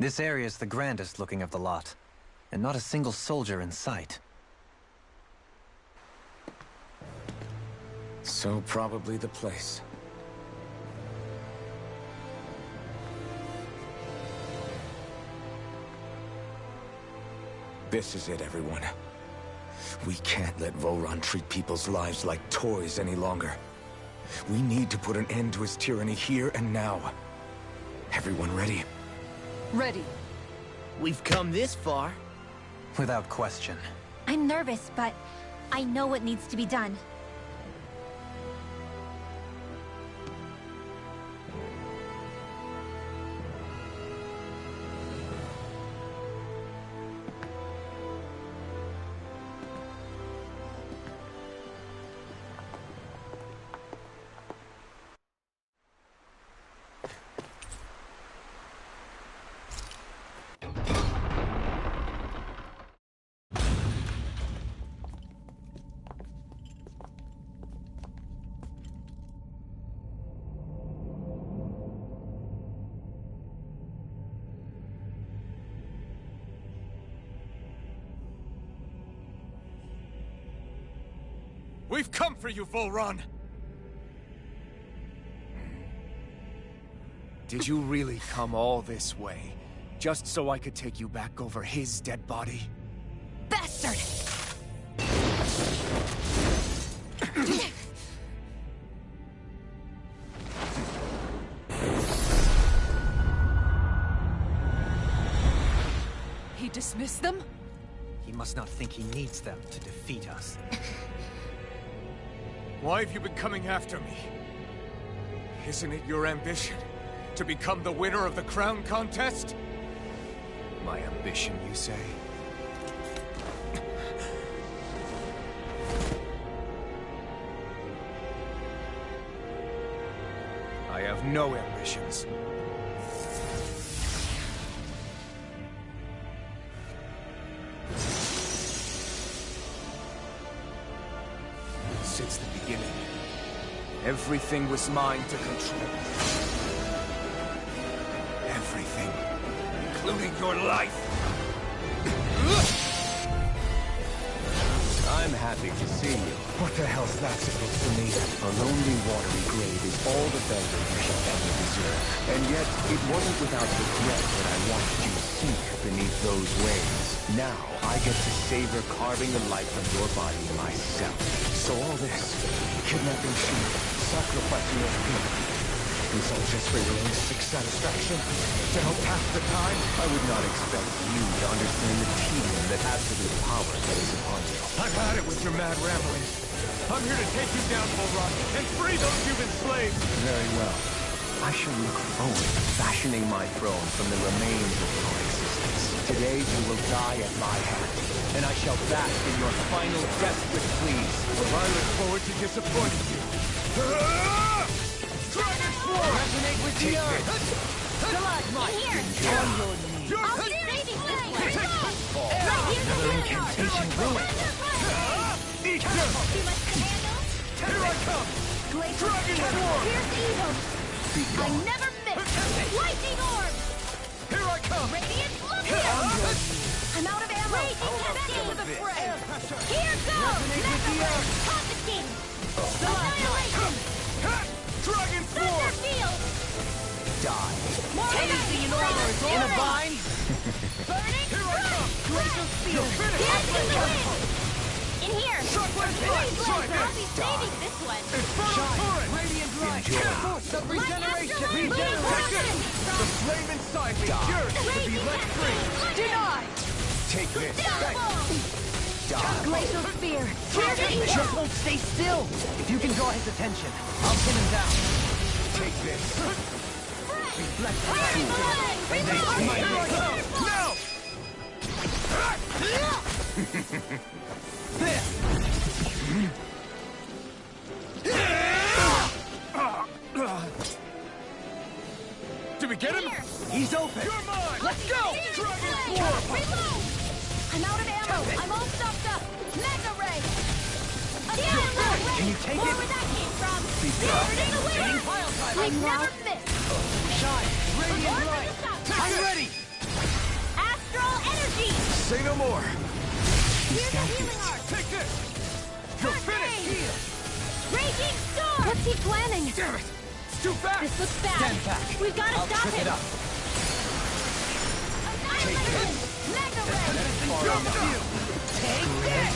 This area is the grandest looking of the lot, and not a single soldier in sight. So probably the place. This is it, everyone. We can't let Vholran treat people's lives like toys any longer. We need to put an end to his tyranny here and now. Everyone ready? Ready. We've come this far. Without question. I'm nervous, but I know what needs to be done. We've come for you, Vholran! Did you really come all this way? Just so I could take you back over his dead body? Bastard! He dismissed them? He must not think he needs them to defeat us. Why have you been coming after me? Isn't it your ambition to become the winner of the crown contest? My ambition, you say? I have no ambitions. Since the beginning, everything was mine to control. Everything, including your life. I'm happy to see you. What the hell's that supposed to mean? A lonely, watery grave is all the burial you shall ever deserve. And yet, it wasn't without regret that I watched you sink beneath those waves. Now, I get to savor carving the life from your body myself. So all this, kidnapping sheep, sacrificing your people, is all just for your own sick satisfaction? To help pass the time? I would not expect you to understand the tedium, that absolute power that is upon you. I've had it with your mad ramblings. I'm here to take you down, Vholran, and free those you've enslaved! Very well. I shall look forward to fashioning my throne from the remains of your existence. Today you will die at my hand, and I shall bask in your final desperate pleas. Well, I look forward to disappointing you. Dragon Force! Resonate with the earth! Stalagmite! Here! On your knees! I'll save this way! Another incantation ruined. Eat them! You must handle! Here I come! Dragon Force! Here's evil! I never miss! Lightning orb! Here I come! Radiant Lucia! I'm out of ammo! Raging to the fray! Here goes! Megablade! Confiscating! Annihilation! Dragon Thunder Force! field! Die. Tasty and orange in a vine! Burning Rush! Glacial spear! Here's in the wind! In here! Shockwave Freeze Blast! laser! I'll be saving this one! Infernal Torrent! Radiant light! Enjoy. Force of My regeneration! afterlife regeneration! The flame inside me yearns to be let free! Deny! Take this. Double! Glacial spear! Just won't stay still! If you can draw his attention, I'll pin him down. Take this. Reflect the and they Here I come! Now! Did we get him? He's open! You're mine! Let's go! Dragon Force! Reload! I'm out of ammo! I'm all stuffed up! Mega Ray! Can you take More it? where that came from! Be Burning away! Pile driver! I never miss! Shine! Radiant Order light! the stop. I'm ready! energy! Say no more! Here's a healing arc! Take this! You're finished! Raging storm! What's he planning? Damn it! It's too fast! This looks bad. Stand back. We've got to I'll stop trip him. it up. Annihilation! Mega ray! Take this!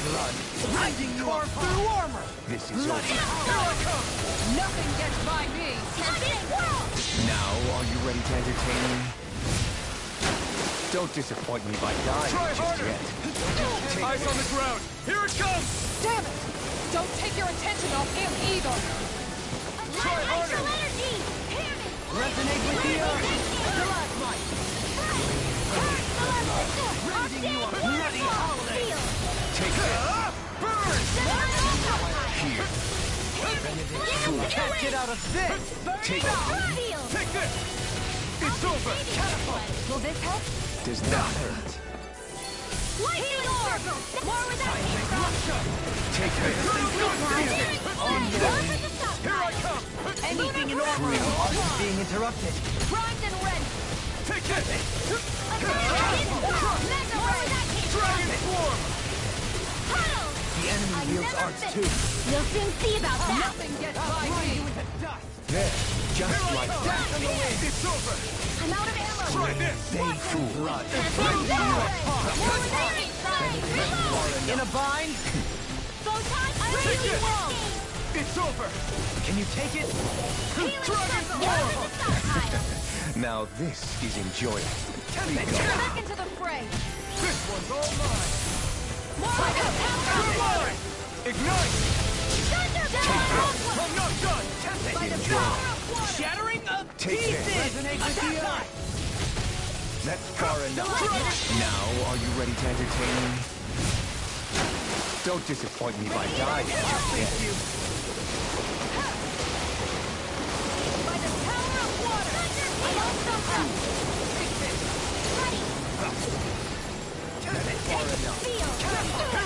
Blood. Grinding you up through armor. This is over. Nothing gets by me. Tempest whirl! Now, are you ready to entertain me? Don't disappoint me by dying Try just harder. yet. Eyes on the ground! Here it comes! Damn it! Don't take your attention off him either. Astral energy! Resonate with the earth. Stalagmite. Rending you up. Bloody howling! Take this. Burn! Here. Can't get out of this. Take it. Take this! It's over! Will this help? Does not hurt. Lightning orb! More where that came from! Take this. Here I come! Anything in armor is being interrupted. Grind and rend! Take this! Mega ray! Dragon Swarm! Puddle! The enemy I wields never arts fit. too. You'll soon see about that! Nothing gets by me. There. Just like that. It's over! I'm out of ammo! Try this! They fool. Blood. More where that came from! Reload! In a bind. Photon Raging it. Wall! It's over! Can you take it? Healing Circle! More to the stockpile! Now this is enjoyable. Back into the fray! This one's all mine! More like a You're power! mine! Ignite! Thunderbolt! I'm not done! By the power of water! Shattering of Take this. Resonate with the earth. That's far enough. Now, are you ready to entertain me? Don't disappoint me by dying just yet. By the power of water! I don't stop up! Ready!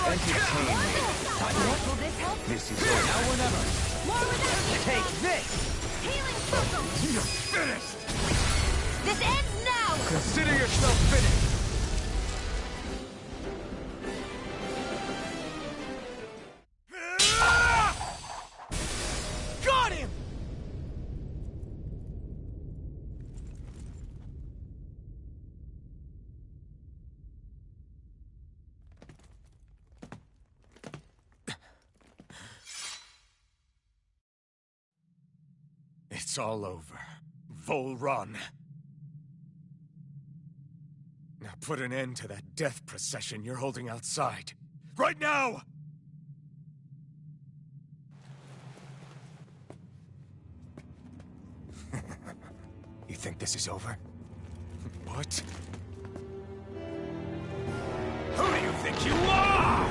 Entertain me. Will this help? This is over. Now or never. More where that came Take from! this. Healing Circle! You're finished! This ends now! Consider yourself finished! Got him! It's all over. Volron. Now put an end to that death procession you're holding outside. Right now! You think this is over? What? Who do you think you are?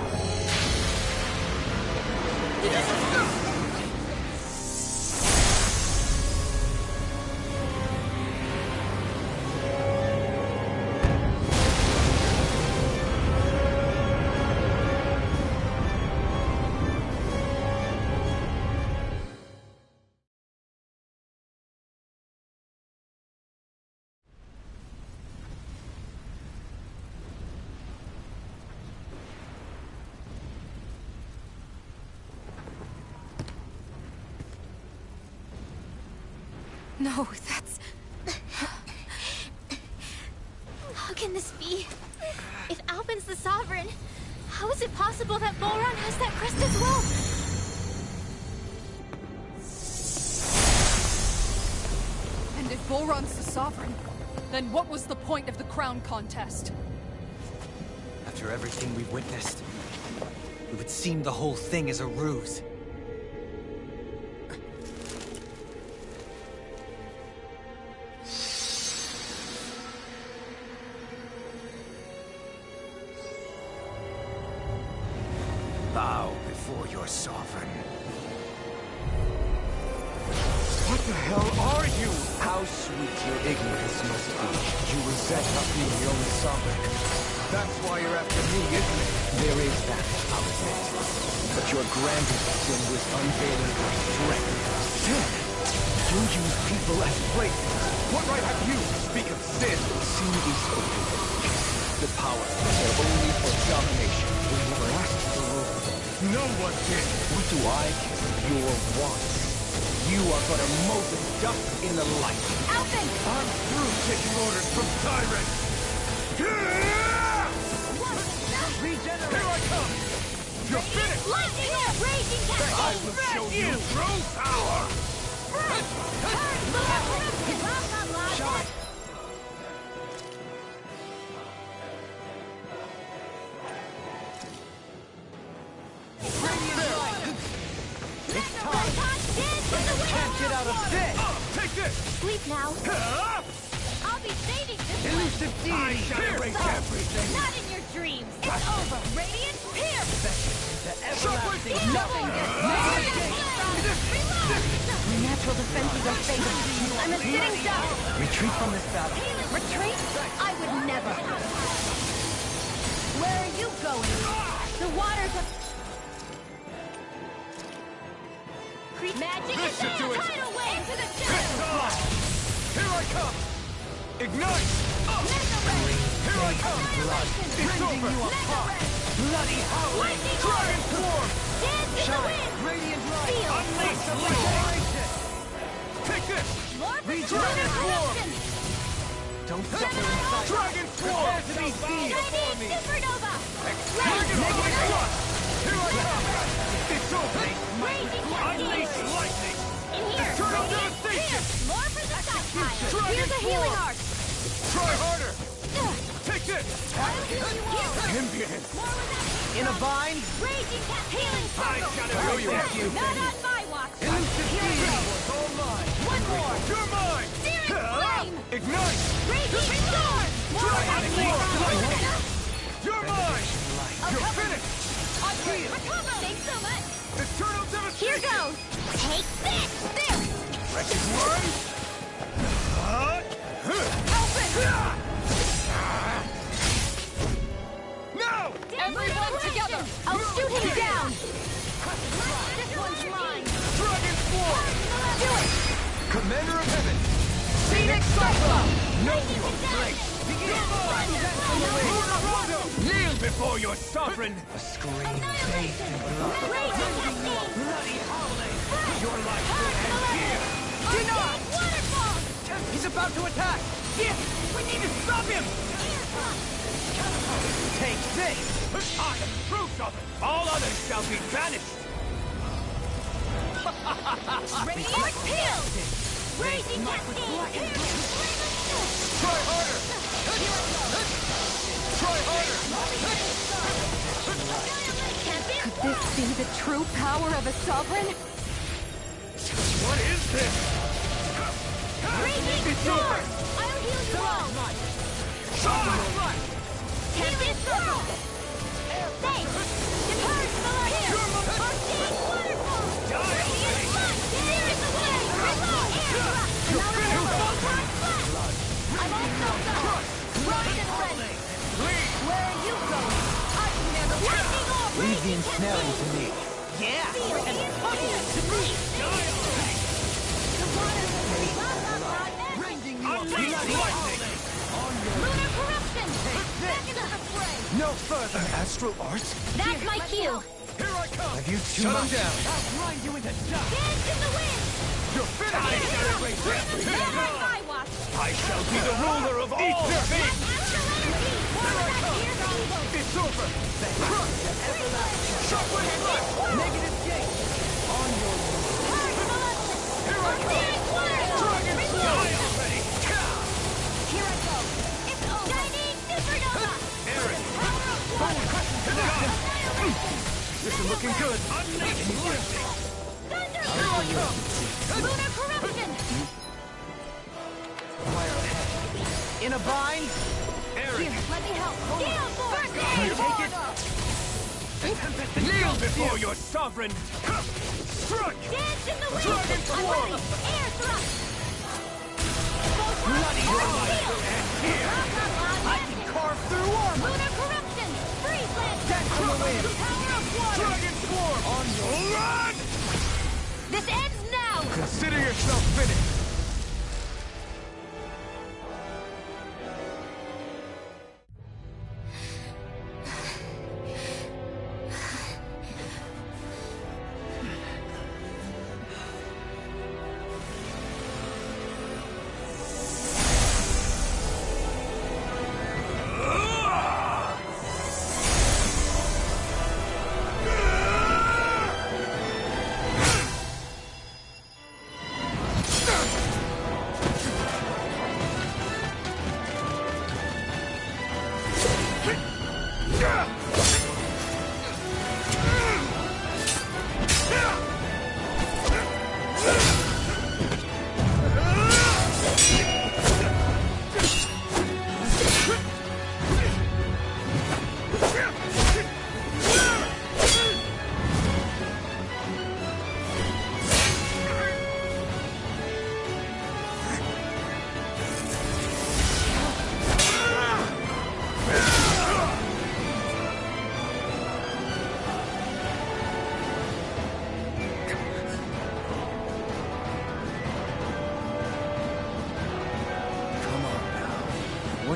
No, that's... How can this be? If Alpin's the Sovereign, how is it possible that Volron has that crest as well? And if Volron's the Sovereign, then what was the point of the crown contest? After everything we witnessed, it would seem the whole thing is a ruse. Bow before your sovereign. What the hell are you? How sweet your ignorance must be. You resent not being the only sovereign. That's why you're after me, isn't it? There is that, I'll admit. But your grandest sin was unveiling your strength. Sin? You use people as playthings. What right have you to speak of sin? Sin is open. the power, but they're only for domination. We never asked for rules. No one did! What do I care? Your wants. You are but a mote of dust in the light. Alvin! I'm through taking orders from tyrants! Here I come! You're finished! Lightning or raging cat! I will show you true power! Shine! Can't get out of this! Take this! Sleep now. I'll be saving this one. Elusive deity! Erase everything! Not in your dreams. It's over. Radiant pierce. The everlasting Nothing Natural defenses are fading. I'm a sitting duck. Retreat from this battle. Retreat? I would never. Where are you going? The waters of... Magic This is should do it. tidal wave into the It's shadows. on! Here I come! Ignite! Here I come! It's over! Bloody howling! Lightning Dragon orb. Swarm! Dance in the wind. Radiant light! Feel. Unleash the Celebration! Take this! More Dragon Swarm! Don't suffer in sight! Dragon Swarm! Prepare to be seized! Shining supernova. Dragon Swarm! Here I come! It's over! Raging Unleash cascade. lightning! In here. Eternal Radiant devastation! pierce. More for the stockpile. Dragon Here's a healing Swarm. arc. Try harder! Take this! I'll heal you all. Impudent! More without In a vine? Raging cat healing I circle. gotta know you. Thank you. Not on my watch. Elusive Here I deity go. was all mine! One more. You're mine! Searing flame. Ignite! Raging storm. More Dragon lightning. You're mine! You're finished! Recover. Thanks so much. Eternal devastation! Here goes. Take this. There. Wretched worm! No! Everyone together! I'll shoot him down. This one's mine. Dragon Swarm! Do it. Commander of Heaven! Phoenix Cyclone. Know your place! Kneel before your sovereign! A scream bathed in blood. Bloody howling! Your life will end here! Denied! Waterfall! He's about to attack! Yes! We need to stop him! Take this! I am true sovereign! All others shall be banished! Radiant Peel! Raging Cascade! Try harder! Try harder! Could this be the true power of a sovereign? What is this? Raging It's Storm! over! I'll heal you all! Healing Circle! Thanks! Depart, Here! Arcane Waterfall! Radiant Flood! Searing the way! Reload! Air Thrust! I'm also done! Rise and ready! Where are you going? I can handle lightning orb! Leave the ensnaring to me. Yeah! And fucking to me! The water will Unleash lightning! Lunar corruption! Back into the fray! No further! Astral arts? That's my cue! Here I come! Have you Shut him down! I'll grind you into dust! Dance in the wind! You're finished! Not on my watch! I shall be the ruler of all things! It's over! Crush! Shockwave Blast! Negative gate! On your Here I come! Dragon Swarm! Ready! Here I go! It's over! Shining Supernova! Aaron! This is looking good! Unleash lightning! Thunder! Lunar corruption! fire ahead. In a vine? Aaron! Here, let me help! Gale Force! Take it! Kneel before your sovereign! Strike! Dance in the wind! Dragon I'm Swarm! ready! Air thrust! Bloody life will end here! I can carve through armor! Lunar corruption! Freeze land! Dance in the wind! Power of water! Dragon Swarm! On your run! This ends now! Consider yourself finished!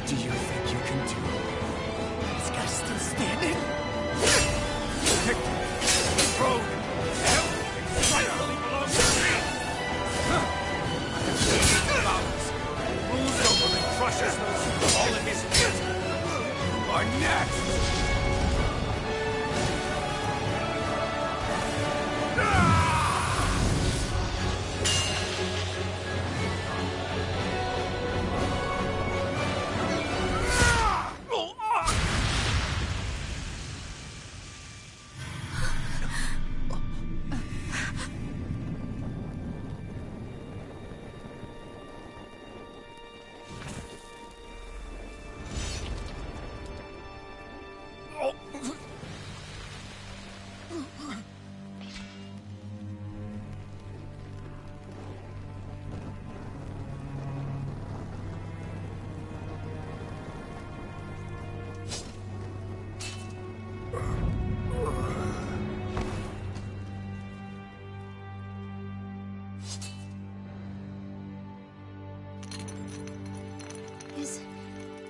What do you think you can do? This guy's still standing? Victor! Rogue! Everything finally belongs to me! Rules government crushes those who fall in his pit! You are next!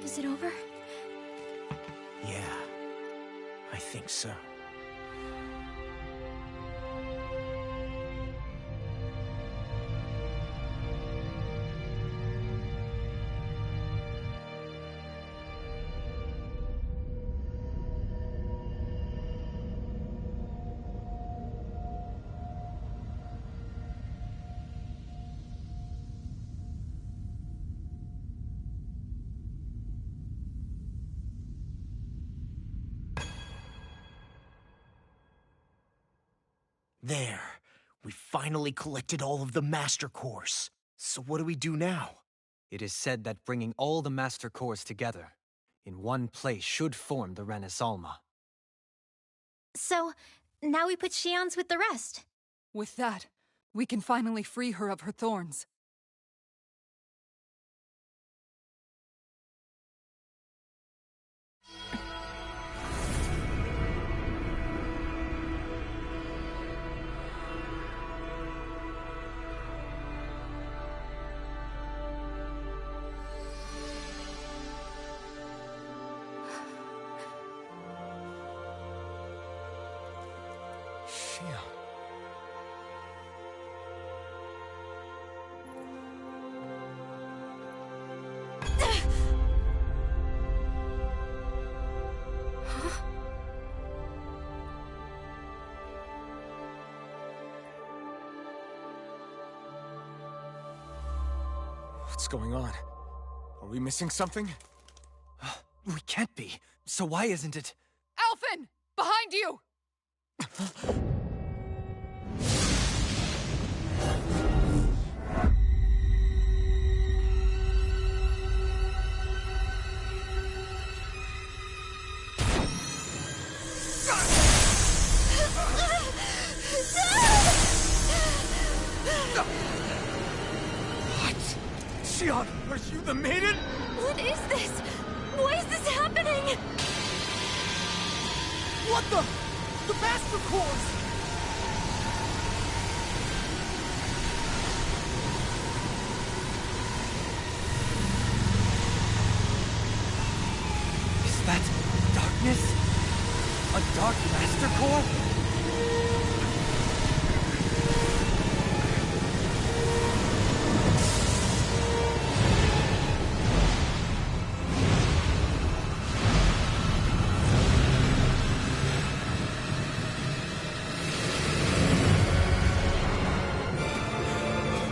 Is it over? Yeah, I think so. There. We finally collected all of the Master Cores. So what do we do now? It is said that bringing all the Master Cores together in one place should form the Renis Alma. So, now we put Shionne's with the rest. With that, we can finally free her of her thorns. What's going on? Are we missing something? We can't be. So why isn't it? Alphen! Behind you! Shionne, are you the maiden? What is this? Why is this happening? What the? The Master Cores! Is that darkness? A Dark Master Core?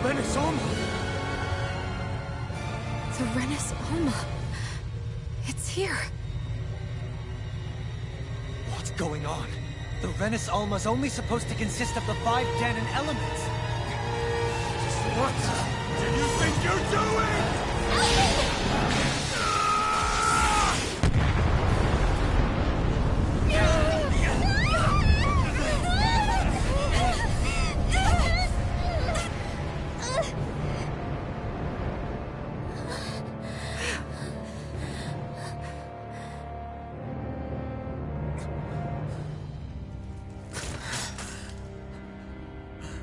Renis Alma! The Renis Alma. It's here. What's going on? The Renis Alma's only supposed to consist of the 5 Dahnan elements. What do you think you're doing?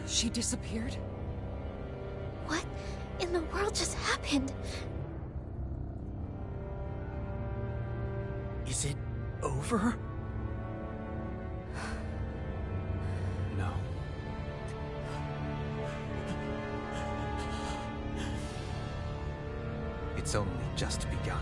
She disappeared? What in the world just happened? over? No. It's only just begun.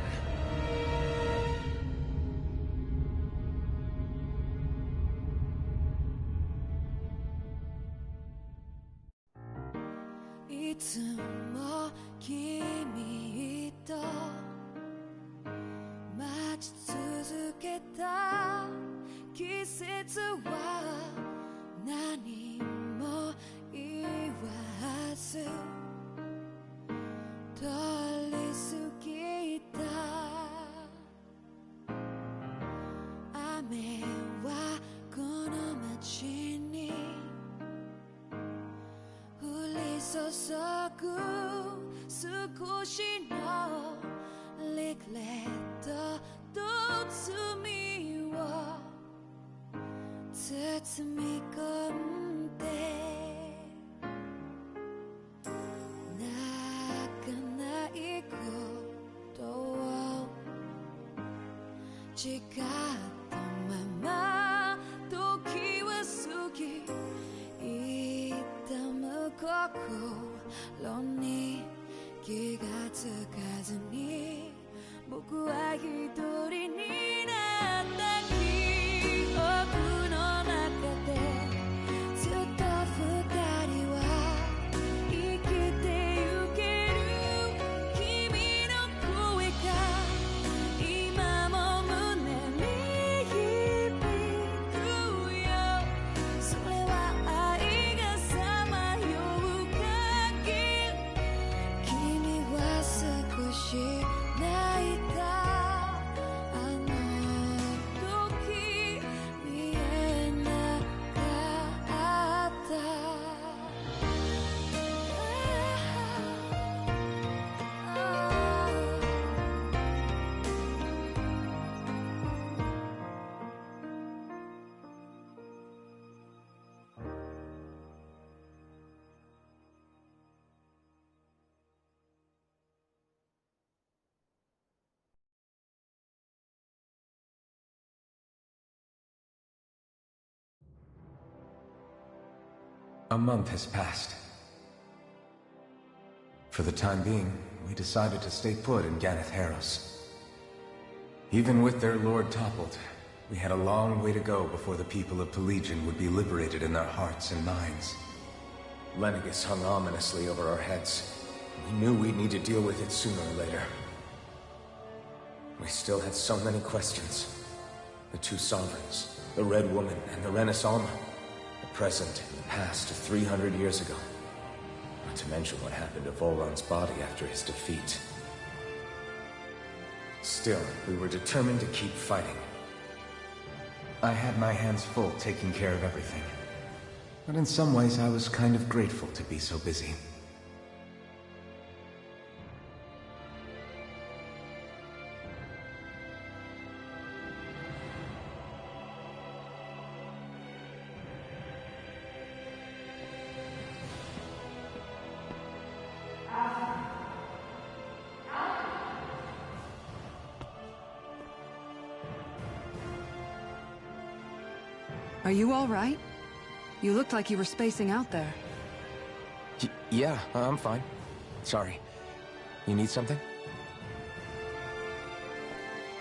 A month has passed. For the time being, we decided to stay put in Ganeth Haros. Even with their lord toppled, we had a long way to go before the people of Pelegion would be liberated in their hearts and minds. Lenegis hung ominously over our heads. We knew we'd need to deal with it sooner or later. We still had so many questions. The two sovereigns, the Red Woman and the Renis Alma. The present and the past of 300 years ago. Not to mention what happened to Volron's body after his defeat. Still, we were determined to keep fighting. I had my hands full taking care of everything. But in some ways, I was kind of grateful to be so busy. Are you all right? You looked like you were spacing out there. Yeah, I'm fine. Sorry. You need something?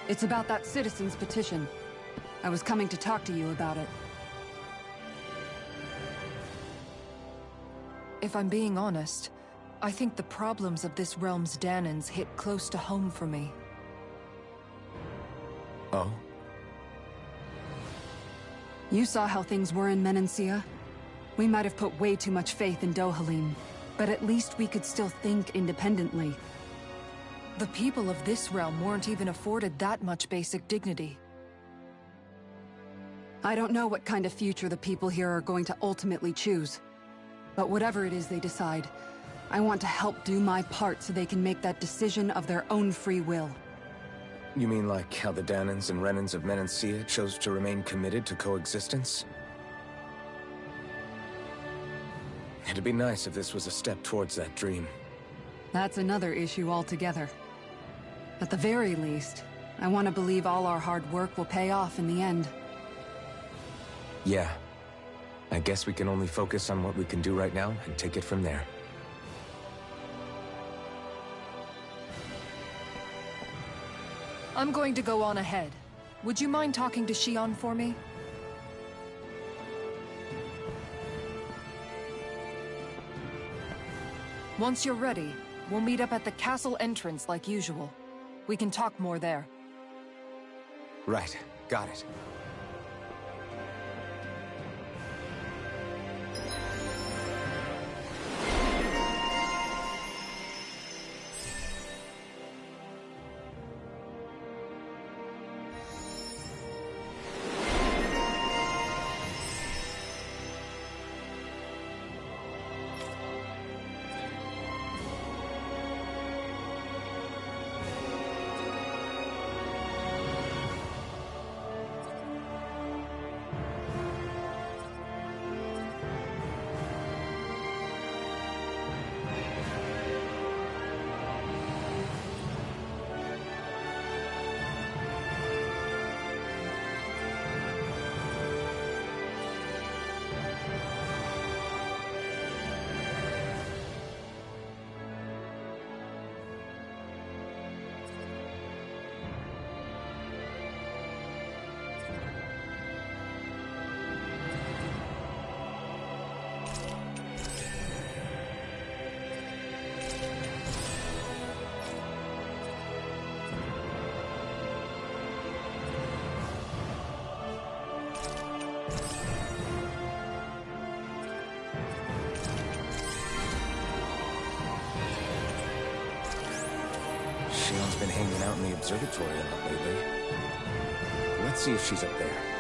It's about that citizen's petition. I was coming to talk to you about it. If I'm being honest, I think the problems of this realm's Dahnans hit close to home for me. Oh? You saw how things were in Menancia. We might have put way too much faith in Dohalim, but at least we could still think independently. The people of this realm weren't even afforded that much basic dignity. I don't know what kind of future the people here are going to ultimately choose. But whatever it is they decide, I want to help do my part so they can make that decision of their own free will. You mean like how the Dahnans and Renans of Menancia chose to remain committed to coexistence? It'd be nice if this was a step towards that dream. That's another issue altogether. At the very least, I want to believe all our hard work will pay off in the end. Yeah. I guess we can only focus on what we can do right now and take it from there. I'm going to go on ahead. Would you mind talking to Xion for me? Once you're ready, we'll meet up at the castle entrance like usual. We can talk more there. Right. Got it. Shion's been hanging out in the observatory a lot lately. Let's see if she's up there.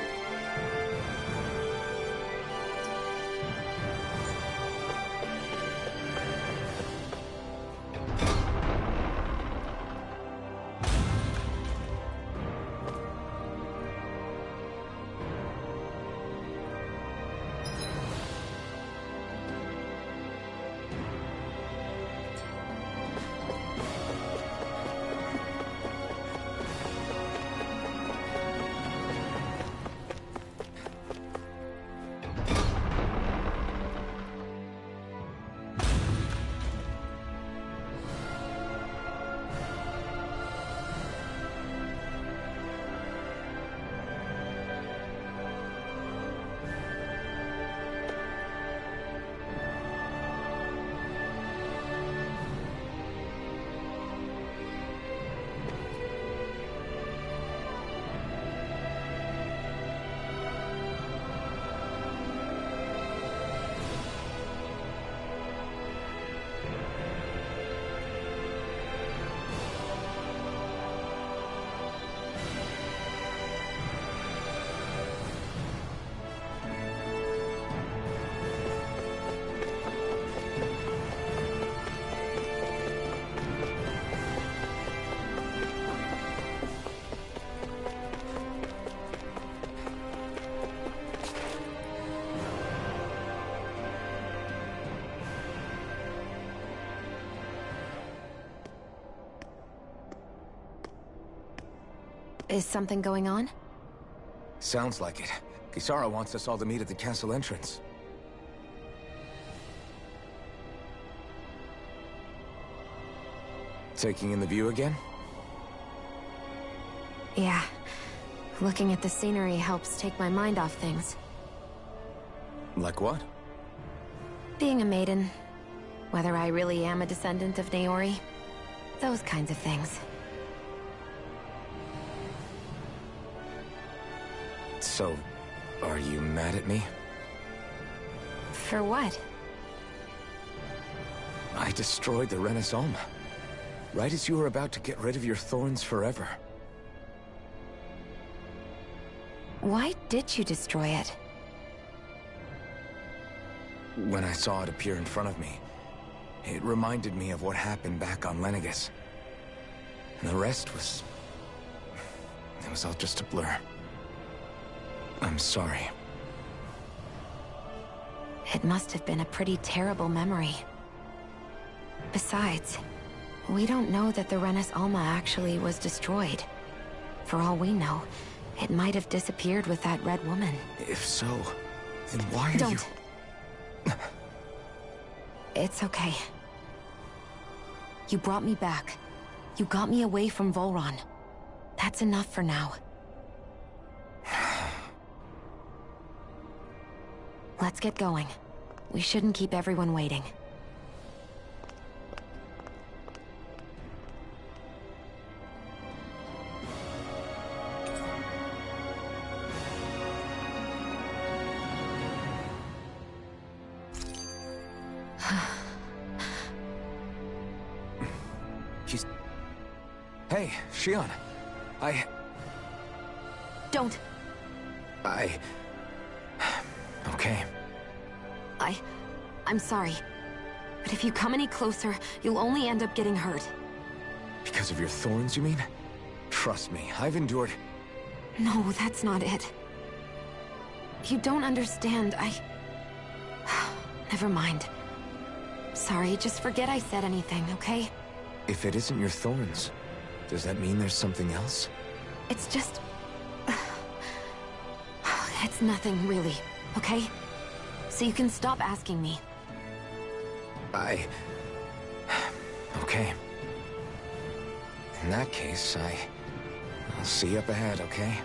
Is something going on? Sounds like it. Kisara wants us all to meet at the castle entrance. Taking in the view again? Yeah. Looking at the scenery helps take my mind off things. Like what? Being a maiden. Whether I really am a descendant of Naori. Those kinds of things. So, are you mad at me? For what? I destroyed the Renis Alma. Right as you were about to get rid of your thorns forever. Why did you destroy it? When I saw it appear in front of me, it reminded me of what happened back on Lenegis. And the rest was... it was all just a blur. I'm sorry. It must have been a pretty terrible memory. Besides, we don't know that the Renis Alma actually was destroyed. For all we know, it might have disappeared with that red woman. If so, then why are you... Don't. It's okay. You brought me back. You got me away from Volron. That's enough for now. Let's get going. We shouldn't keep everyone waiting. Hey, Shionne. Don't. Okay. I'm sorry. But if you come any closer, you'll only end up getting hurt. Because of your thorns, you mean? Trust me, I've endured... No, that's not it. You don't understand, Never mind. Sorry, just forget I said anything, okay? If it isn't your thorns, does that mean there's something else? It's just... It's nothing, really, okay? So you can stop asking me. Okay. In that case, I'll see you up ahead, okay?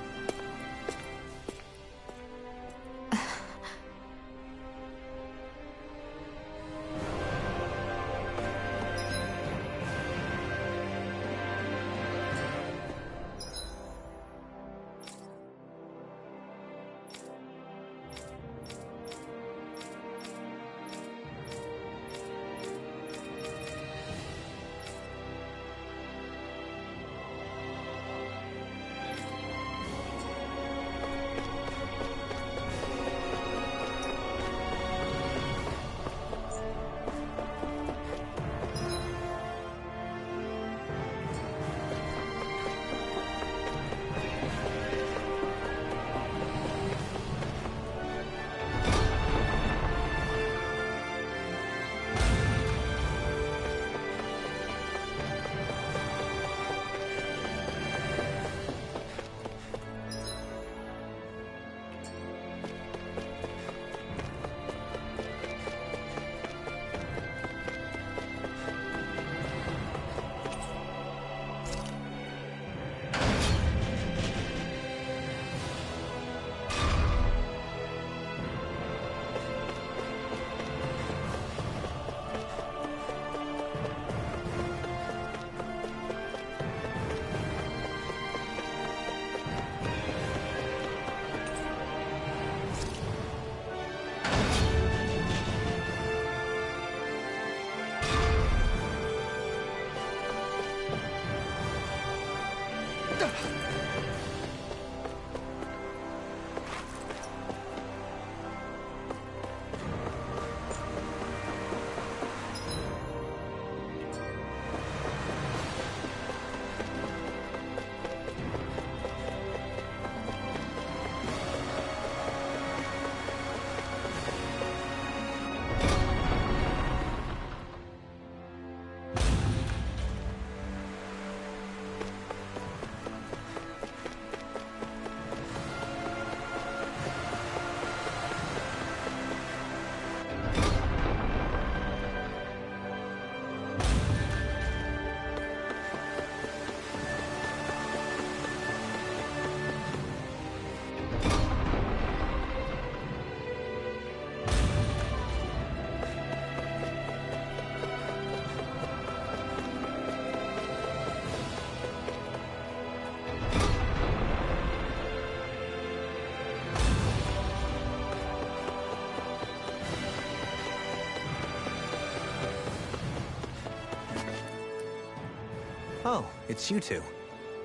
Oh, it's you two.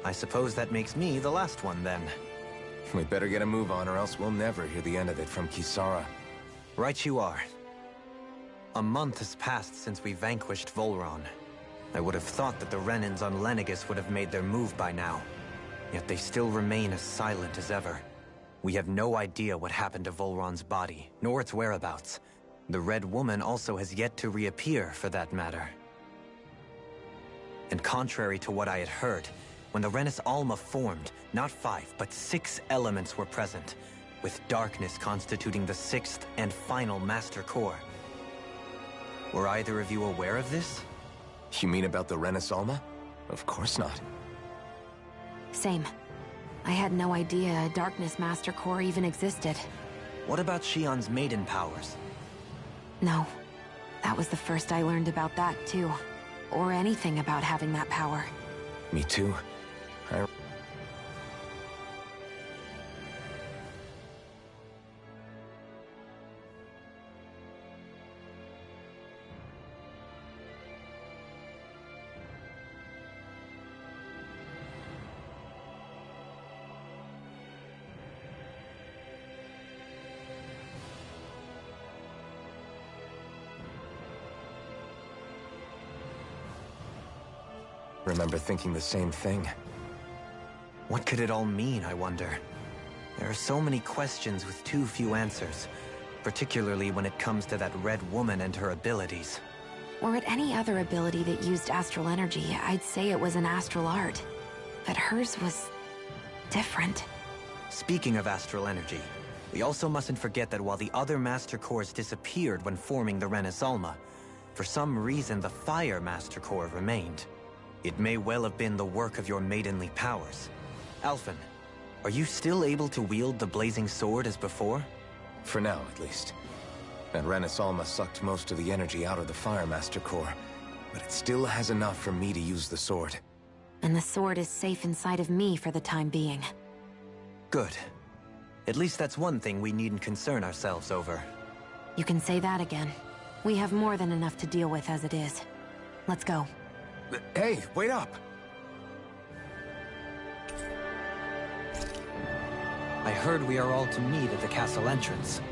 I suppose that makes me the last one, then. We better get a move on, or else we'll never hear the end of it from Kisara. Right you are. A month has passed since we vanquished Volron. I would have thought that the Renans on Lenegis would have made their move by now. Yet they still remain as silent as ever. We have no idea what happened to Volron's body, nor its whereabouts. The Red Woman also has yet to reappear, for that matter. And contrary to what I had heard, when the Renis Alma formed, Not 5, but 6 elements were present, with darkness constituting the 6th and final Master Core. Were either of you aware of this? You mean about the Renaissalma? Of course not. Same. I had no idea a Darkness Master Core even existed. What about Shionne's maiden powers? No. That was the first I learned about that, too. Or anything about having that power. Me too. Remember thinking the same thing. What could it all mean, I wonder? There are so many questions with too few answers, particularly when it comes to that Red Woman and her abilities. Were it any other ability that used astral energy, I'd say it was an astral art. But hers was different. Speaking of astral energy, we also mustn't forget that while the other Master Cores disappeared when forming the Renaissalma, for some reason the Fire Master Core remained. It may well have been the work of your maidenly powers. Alphen, are you still able to wield the blazing sword as before? For now, at least. That Renaissalma sucked most of the energy out of the Fire Master Core, but it still has enough for me to use the sword. And the sword is safe inside of me for the time being. Good. At least that's one thing we needn't concern ourselves over. You can say that again. We have more than enough to deal with as it is. Let's go. Hey, wait up! I heard we are all to meet at the castle entrance.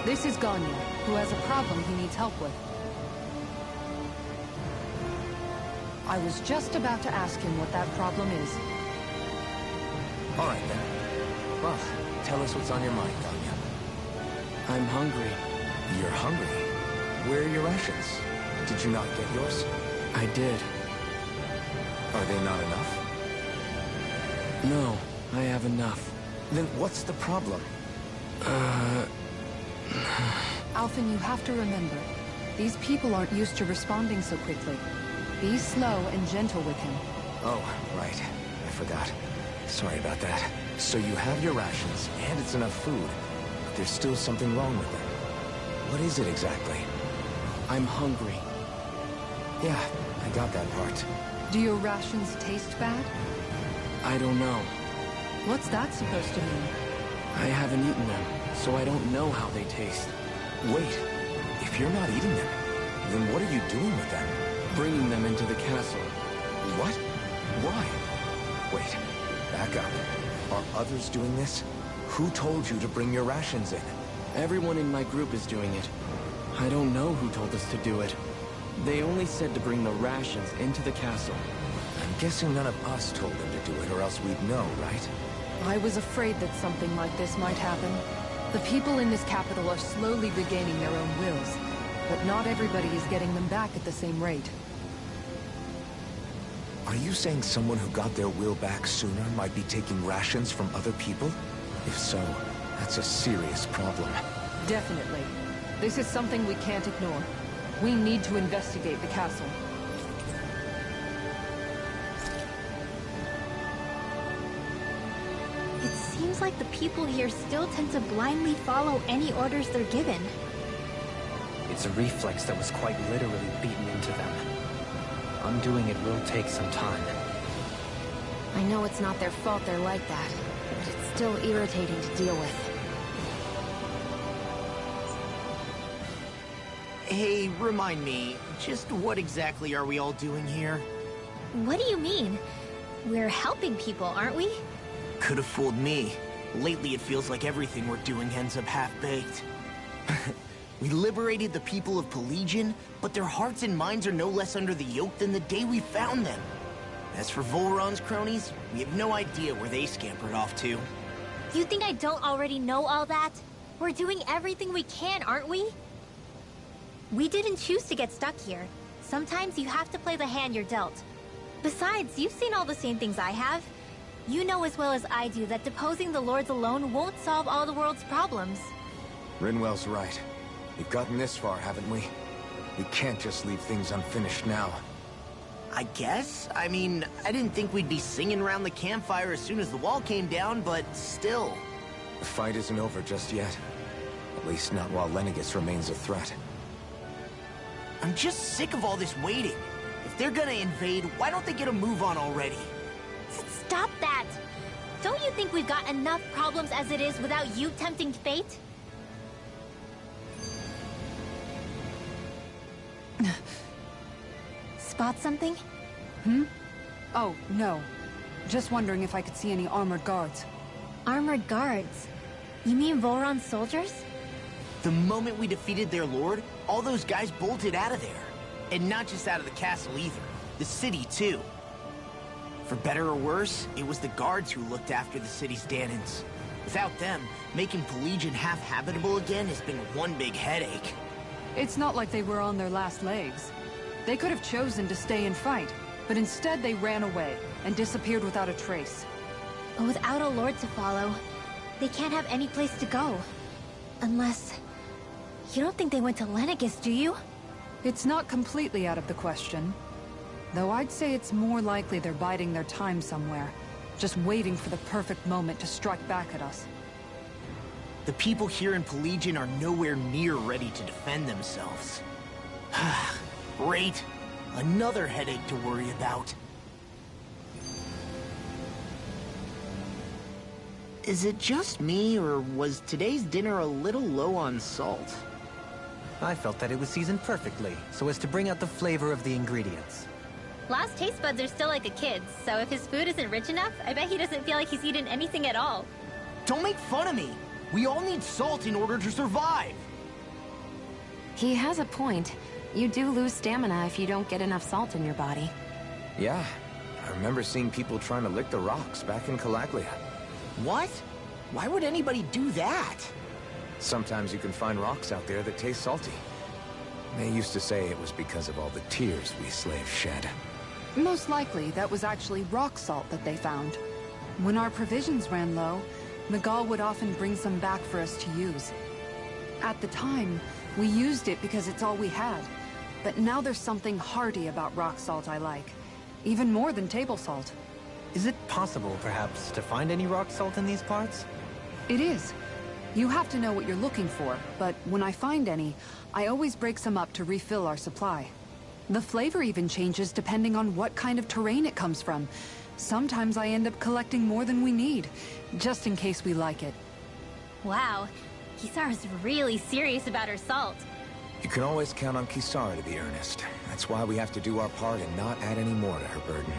This is Ganya, who has a problem he needs help with. I was just about to ask him what that problem is. All right, then. Well, tell us what's on your mind, Ganya. I'm hungry. You're hungry? Where are your rations? Did you not get yours? I did. Are they not enough? No, I have enough. Then what's the problem? Alphen, you have to remember, these people aren't used to responding so quickly. Be slow and gentle with him. Oh, right. I forgot. Sorry about that. So you have your rations, and it's enough food, but there's still something wrong with them. What is it exactly? I'm hungry. Yeah, I got that part. Do your rations taste bad? I don't know. What's that supposed to mean? I haven't eaten them, so I don't know how they taste. Wait, if you're not eating them, then what are you doing with them? Bringing them into the castle. What? Why? Wait, back up. Are others doing this? Who told you to bring your rations in? Everyone in my group is doing it. I don't know who told us to do it. They only said to bring the rations into the castle. I'm guessing none of us told them to do it, or else we'd know, right? I was afraid that something like this might happen. The people in this capital are slowly regaining their own wills, but not everybody is getting them back at the same rate. Are you saying someone who got their will back sooner might be taking rations from other people? If so, that's a serious problem. Definitely. This is something we can't ignore. We need to investigate the castle. It seems like the people here still tend to blindly follow any orders they're given. It's a reflex that was quite literally beaten into them. Undoing it will take some time. I know it's not their fault they're like that, but it's still irritating to deal with. Hey, remind me, just what exactly are we all doing here? What do you mean? We're helping people, aren't we? Could have fooled me. Lately it feels like everything we're doing ends up half-baked. We liberated the people of Pelegion, but their hearts and minds are no less under the yoke than the day we found them. As for Volron's cronies, we have no idea where they scampered off to. Do you think I don't already know all that? We're doing everything we can, aren't we? We didn't choose to get stuck here. Sometimes you have to play the hand you're dealt. Besides, you've seen all the same things I have. You know as well as I do that deposing the lords alone won't solve all the world's problems. Rinwell's right. We've gotten this far, haven't we? We can't just leave things unfinished now. I guess? I mean, I didn't think we'd be singing around the campfire as soon as the wall came down, but still. The fight isn't over just yet. At least not while Lenegis remains a threat. I'm just sick of all this waiting. If they're gonna invade, why don't they get a move on already? Stop that! Don't you think we've got enough problems as it is without you tempting fate? Spot something? Oh, no. Just wondering if I could see any armored guards. Armored guards? You mean Volron's soldiers? The moment we defeated their lord, all those guys bolted out of there. And not just out of the castle either. The city, too. For better or worse, it was the guards who looked after the city's Dahnans. Without them, making Pelegion half-habitable again has been one big headache. It's not like they were on their last legs. They could have chosen to stay and fight, but instead they ran away and disappeared without a trace. But without a lord to follow, they can't have any place to go. Unless... You don't think they went to Lenegis, do you? It's not completely out of the question. Though I'd say it's more likely they're biding their time somewhere, just waiting for the perfect moment to strike back at us. The people here in Pelegion are nowhere near ready to defend themselves. Great. Another headache to worry about. Is it just me, or was today's dinner a little low on salt? I felt that it was seasoned perfectly, so as to bring out the flavor of the ingredients. Last taste buds are still like a kid's, so if his food isn't rich enough, I bet he doesn't feel like he's eaten anything at all. Don't make fun of me! We all need salt in order to survive! He has a point. You do lose stamina if you don't get enough salt in your body. Yeah, I remember seeing people trying to lick the rocks back in Calaglia. What? Why would anybody do that? Sometimes you can find rocks out there that taste salty. They used to say it was because of all the tears we slaves shed. Most likely, that was actually rock salt that they found. When our provisions ran low, Nagal would often bring some back for us to use. At the time, we used it because it's all we had. But now there's something hearty about rock salt I like. Even more than table salt. Is it possible, perhaps, to find any rock salt in these parts? It is. You have to know what you're looking for, but when I find any, I always break some up to refill our supply. The flavor even changes depending on what kind of terrain it comes from. Sometimes I end up collecting more than we need, just in case we like it. Wow, Kisara's really serious about her salt. You can always count on Kisara to be earnest. That's why we have to do our part and not add any more to her burden.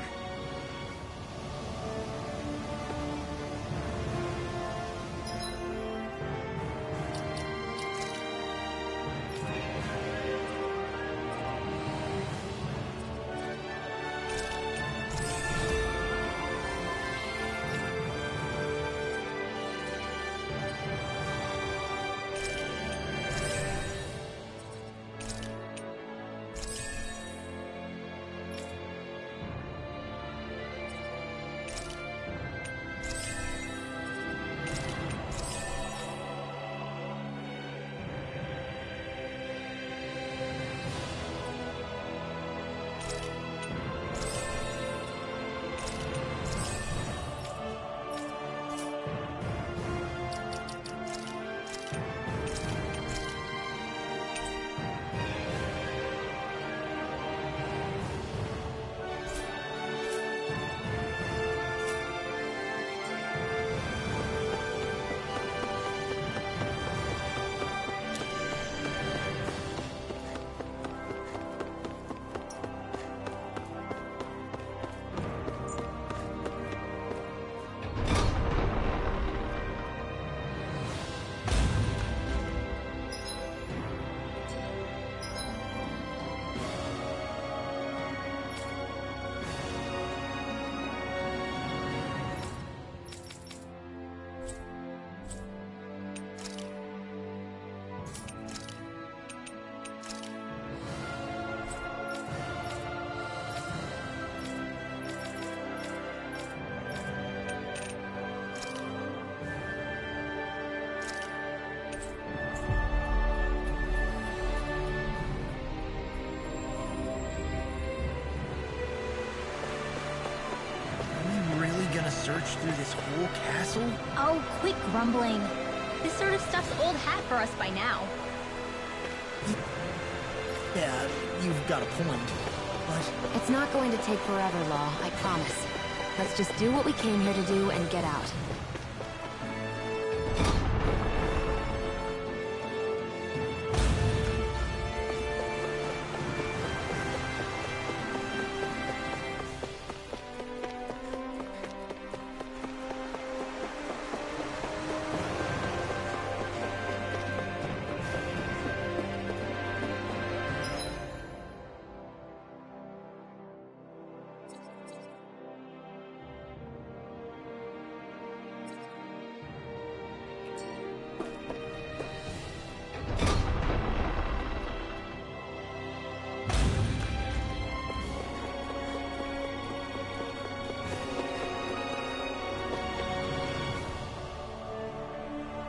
search through this whole castle? Oh, quit grumbling. This sort of stuff's old hat for us by now. Yeah, you've got a point. But It's not going to take forever, Law, I promise. Let's just do what we came here to do and get out.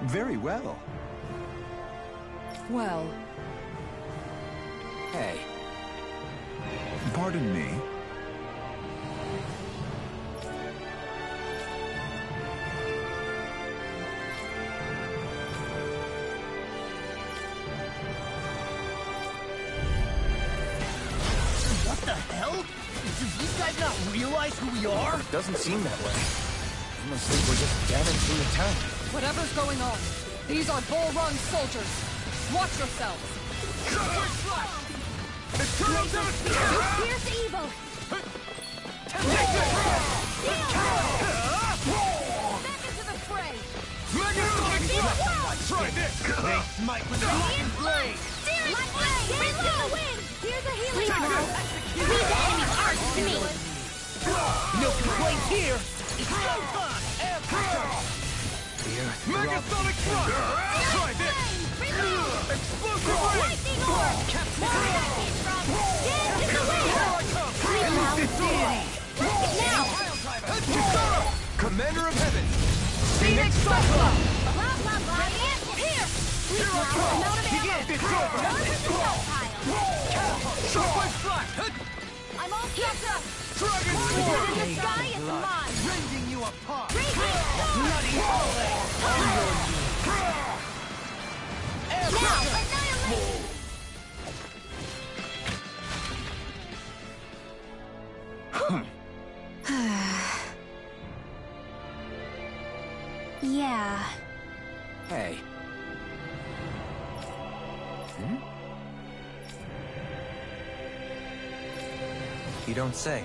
Very well. Well, Hey, Pardon me. what the hell? Do these guys not realize who we are? doesn't seem that way. I must think we're just damaged from the town. whatever's going on, these are Bull Run soldiers. Watch yourselves. Here's evil! Back into the fray! Try this! They smite with the lightning blade! Light blade! Into the wind! Here's a healing arrow! Leave the enemy arch to me! No complaints here! It's showtime! Megasonic thrust! Try this! Explosive ring! Lightning orb! More where that came from! Dance in the wind! Sleep now! Let's get now! Commander of Heaven! Phoenix Cyclone! Blah, blah, blah! Here! Sleep now! Come out of ammo! It's over! None of the stockpile! Shockwave flash! I'm all kicked up! Dragon In Sword! the sky, it's mine! Rending you apart! Radiant sword! Bloody hole! Now, annihilate! Yeah. Hey. You don't say.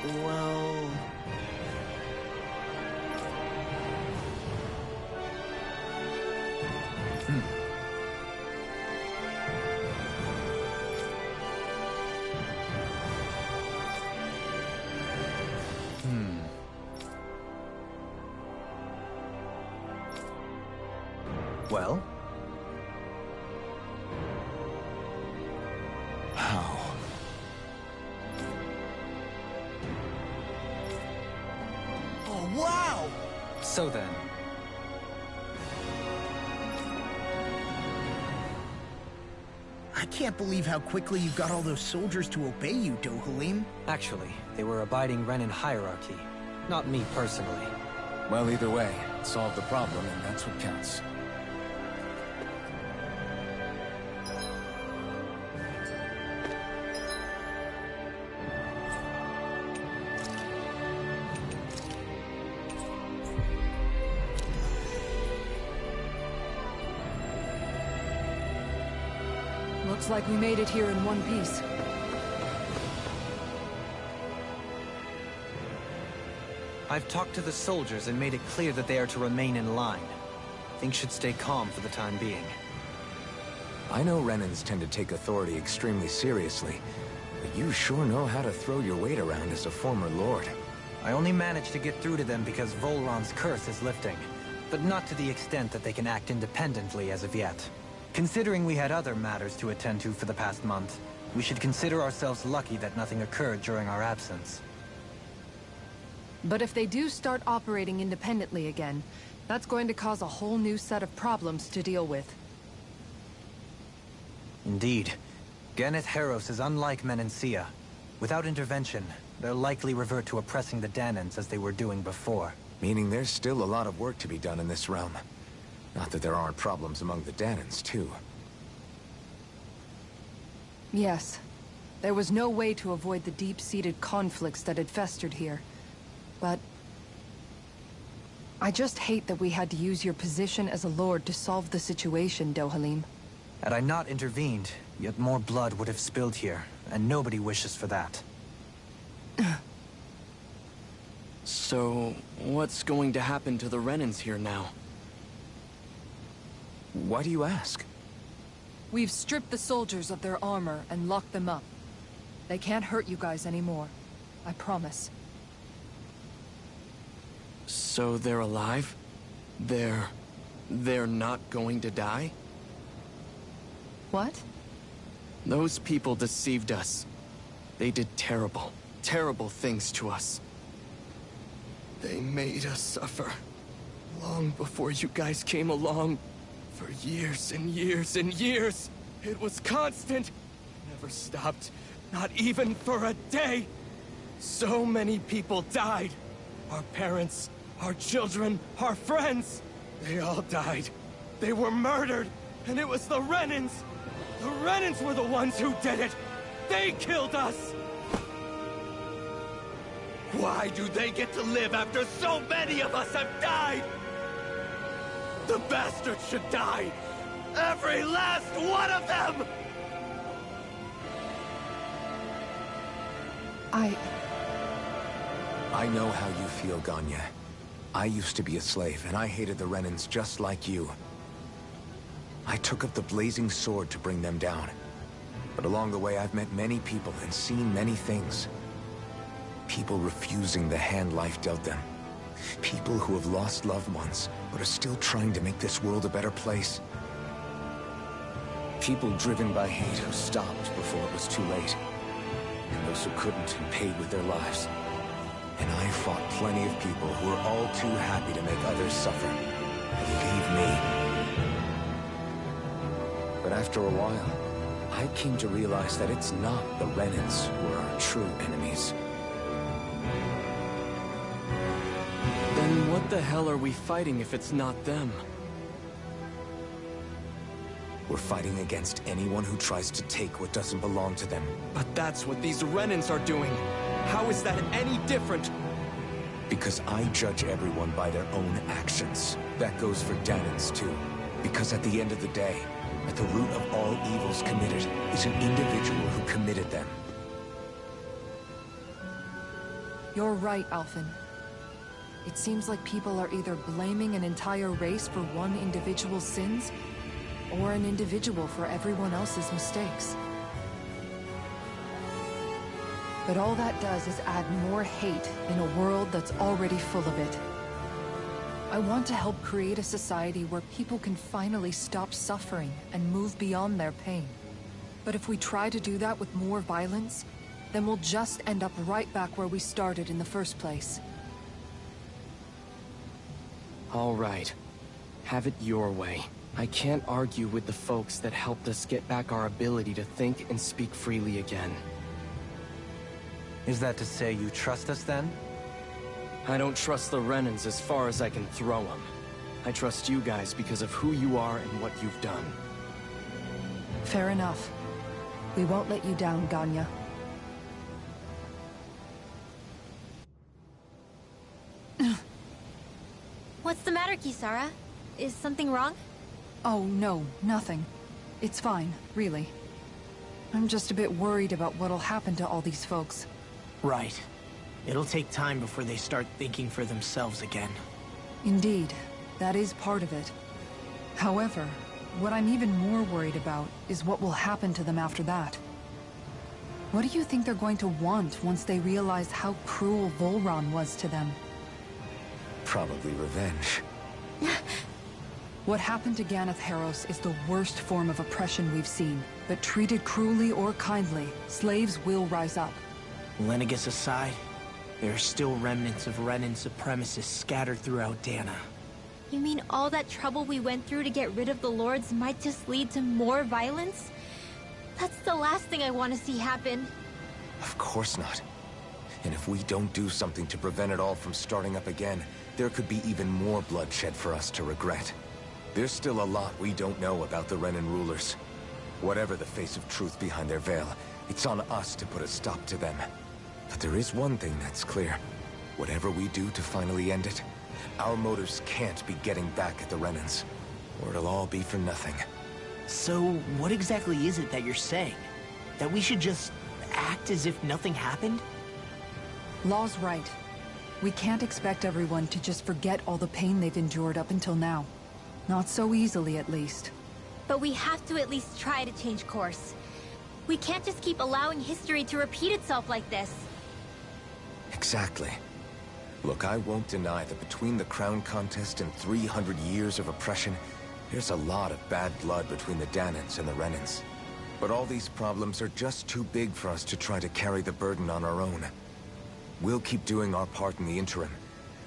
Well... Well? How? Oh, wow! So then, I can't believe how quickly you got all those soldiers to obey you, Dohalim. actually, they were abiding Renan hierarchy. Not me personally. Well, either way, it solved the problem, and that's what counts. Looks like we made it here in one piece. I've talked to the soldiers and made it clear that they are to remain in line. Things should stay calm for the time being. I know Renans tend to take authority extremely seriously, but you sure know how to throw your weight around as a former lord. I only managed to get through to them because Volron's curse is lifting, but not to the extent that they can act independently as of yet. Considering we had other matters to attend to for the past month, we should consider ourselves lucky that nothing occurred during our absence. But if they do start operating independently again, That's going to cause a whole new set of problems to deal with. Indeed. Ganeth Heros is unlike Menancia. Without intervention, they'll likely revert to oppressing the Danans as they were doing before. Meaning there's still a lot of work to be done in this realm. Not that there aren't problems among the Danans, too. Yes. There was no way to avoid the deep-seated conflicts that had festered here. But I just hate that we had to use your position as a lord to solve the situation, Dohalim. Had I not intervened, yet more blood would have spilled here, and nobody wishes for that. So, what's going to happen to the Renans here now? Why do you ask? We've stripped the soldiers of their armor and locked them up. They can't hurt you guys anymore. I promise. So they're alive? They're not going to die? What? Those people deceived us. They did terrible, terrible things to us. They made us suffer. Long before you guys came along. For years and years and years. It was constant. Never stopped. Not even for a day. So many people died. Our parents, our children, our friends. They all died. They were murdered. And it was the Renans. The Renans were the ones who did it! They killed us! Why do they get to live after so many of us have died? The bastards should die! Every last one of them! I know how you feel, Ganya. I used to be a slave, and I hated the Renans just like you. I took up the blazing sword to bring them down. But along the way, I've met many people and seen many things. People refusing the hand life dealt them. People who have lost loved ones, but are still trying to make this world a better place. People driven by hate who stopped before it was too late. And those who couldn't and paid with their lives. And I fought plenty of people who were all too happy to make others suffer. Believe me. But after a while, I came to realize that it's not the Renans who are our true enemies. Then what the hell are we fighting if it's not them? We're fighting against anyone who tries to take what doesn't belong to them. But that's what these Renans are doing. How is that any different? Because I judge everyone by their own actions. That goes for Danans too. Because at the end of the day, at the root of all evils committed is an individual who committed them. You're right, Alphen. It seems like people are either blaming an entire race for one individual's sins, or an individual for everyone else's mistakes. But all that does is add more hate in a world that's already full of it. I want to help create a society where people can finally stop suffering and move beyond their pain. But if we try to do that with more violence, then we'll just end up right back where we started in the first place. All right. Have it your way. I can't argue with the folks that helped us get back our ability to think and speak freely again. Is that to say you trust us then? I don't trust the Renans as far as I can throw them. I trust you guys because of who you are and what you've done. Fair enough. We won't let you down, Ganya. What's the matter, Kisara? Is something wrong? Oh, no, nothing. It's fine, really. I'm just a bit worried about what'll happen to all these folks. Right. It'll take time before they start thinking for themselves again. Indeed, that is part of it. However, what I'm even more worried about is what will happen to them after that. What do you think they're going to want once they realize how cruel Volron was to them? Probably revenge. What happened to Ganeth Heros is the worst form of oppression we've seen. But treated cruelly or kindly, slaves will rise up. Lenegis aside, there are still remnants of Renan supremacists scattered throughout Dana. You mean all that trouble we went through to get rid of the Lords might just lead to more violence? That's the last thing I want to see happen. Of course not. And if we don't do something to prevent it all from starting up again, there could be even more bloodshed for us to regret. There's still a lot we don't know about the Renan rulers. Whatever the face of truth behind their veil, it's on us to put a stop to them. But there is one thing that's clear. Whatever we do to finally end it, our motives can't be getting back at the Renans, or it'll all be for nothing. So, what exactly is it that you're saying? That we should just act as if nothing happened? Law's right. We can't expect everyone to just forget all the pain they've endured up until now. Not so easily, at least. But we have to at least try to change course. We can't just keep allowing history to repeat itself like this. Exactly. Look, I won't deny that between the crown contest and 300 years of oppression, there's a lot of bad blood between the Dahnans and the Renans. But all these problems are just too big for us to try to carry the burden on our own. We'll keep doing our part in the interim,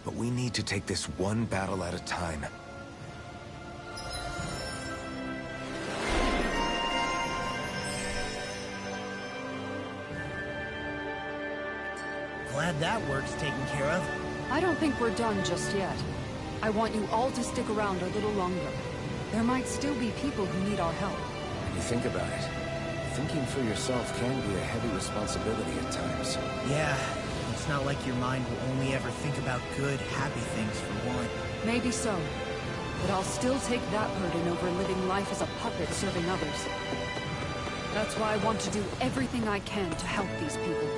but we need to take this one battle at a time. Glad that work's taken care of. I don't think we're done just yet. I want you all to stick around a little longer. There might still be people who need our help. When you think about it, thinking for yourself can be a heavy responsibility at times. Yeah, it's not like your mind will only ever think about good, happy things for one. Maybe so. But I'll still take that burden over living life as a puppet serving others. That's why I want to do everything I can to help these people.